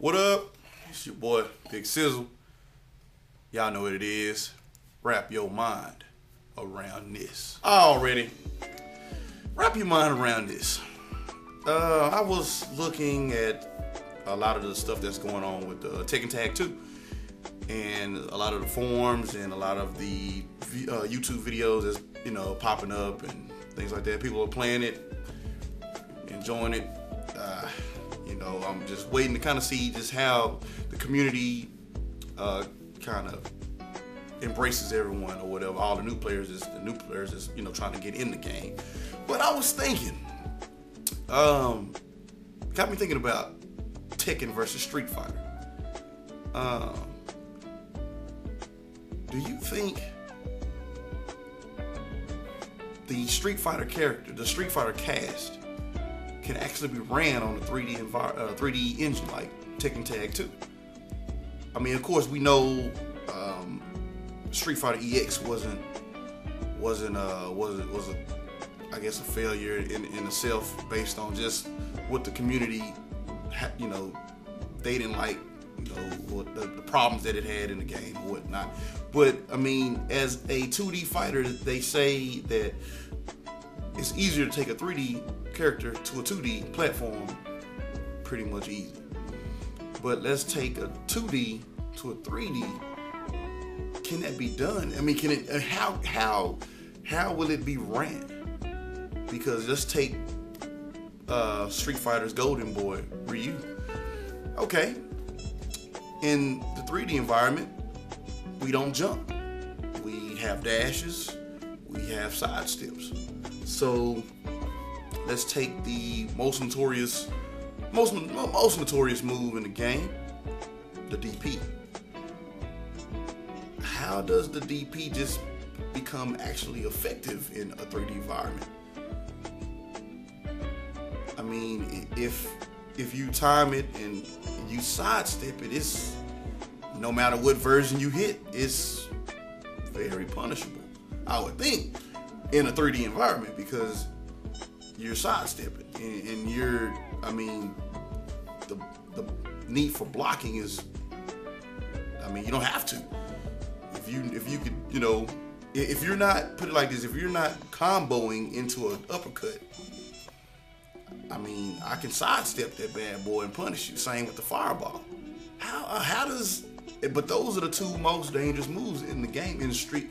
What up? It's your boy, Big Sizzle. Y'all know what it is. Wrap your mind around this. Already. Wrap your mind around this. I was looking at a lot of the stuff that's going on with Tekken Tag 2. And a lot of the forums and a lot of the YouTube videos that's, popping up and things like that. People are playing it, enjoying it. I'm just waiting to kind of see just how the community kind of embraces everyone or whatever. All the new players is trying to get in the game. But I was thinking, got me thinking about Tekken versus Street Fighter. Do you think the Street Fighter character, the Street Fighter cast, can actually be ran on a 3D engine like Tekken Tag 2? I mean, of course, we know Street Fighter EX was I guess a failure in itself based on just what the community, they didn't like, the problems that it had in the game and whatnot. But I mean, as a 2D fighter, they say that it's easier to take a 3D character to a 2D platform, pretty much easy. But let's take a 2D to a 3D. Can that be done? I mean, can it? How will it be ran? Because let's take Street Fighter's Golden Boy Ryu. Okay, in the 3D environment, we don't jump. We have dashes. We have side steps. So let's take the most notorious move in the game, the DP. How does the DP just become actually effective in a 3D environment? I mean, if you time it and you sidestep it, it's no matter what version you hit, it's very punishable, I would think, in a 3D environment, because you're sidestepping and you're, I mean, the need for blocking is, I mean, you don't have to. If you could, if you're not, put it like this, if you're not comboing into an uppercut, I mean, I can sidestep that bad boy and punish you. Same with the fireball. How does? But those are the two most dangerous moves in the game in Street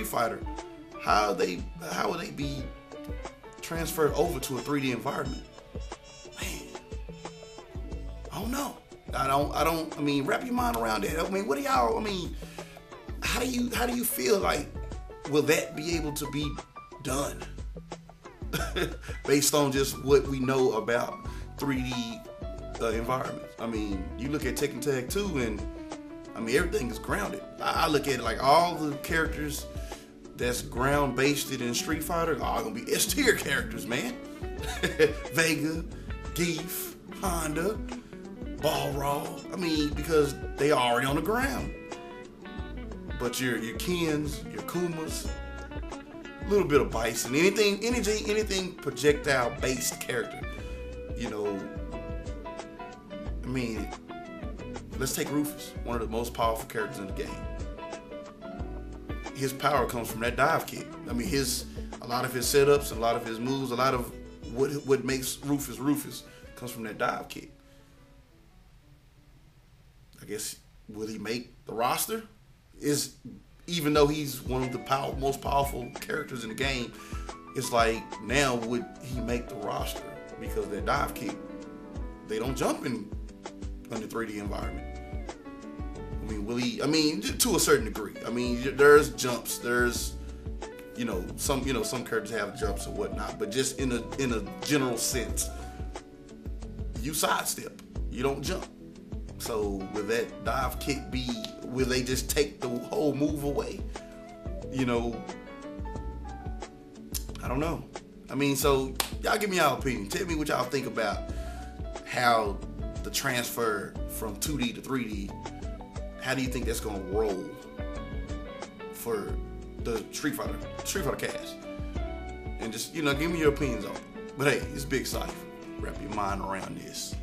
Fighter. How will they be transferred over to a 3D environment? Man, I don't know. I mean, wrap your mind around that. I mean, what do y'all? I mean, how do you feel like will that be able to be done? Based on just what we know about 3D environments. I mean, you look at Tekken Tag 2 and I mean, everything is grounded. I look at it like all the characters that's ground-based in Street Fighter are gonna be S-tier characters, man. Vega, Geef, Honda, Balrog. I mean, because they are already on the ground. But your Kens, your Kumas, a little bit of Bison, anything projectile-based character, I mean, let's take Rufus, one of the most powerful characters in the game. His power comes from that dive kick. I mean, a lot of his setups, a lot of his moves, a lot of what makes Rufus comes from that dive kick. I guess, will he make the roster? Even though he's one of the most powerful characters in the game, it's like, now would he make the roster? Because that dive kick, they don't jump in the 3D environment. I mean, will he? I mean, to a certain degree. I mean, there's jumps. There's, some characters have jumps or whatnot. But just in a general sense, you sidestep. You don't jump. So will that dive kick will they just take the whole move away? I don't know. I mean, so y'all give me y'all opinion. Tell me what y'all think about how the transfer from 2D to 3D, how do you think that's gonna roll for the Street Fighter cast? And just, give me your opinions on it. But hey, it's Big Cypher. Wrap your mind around this.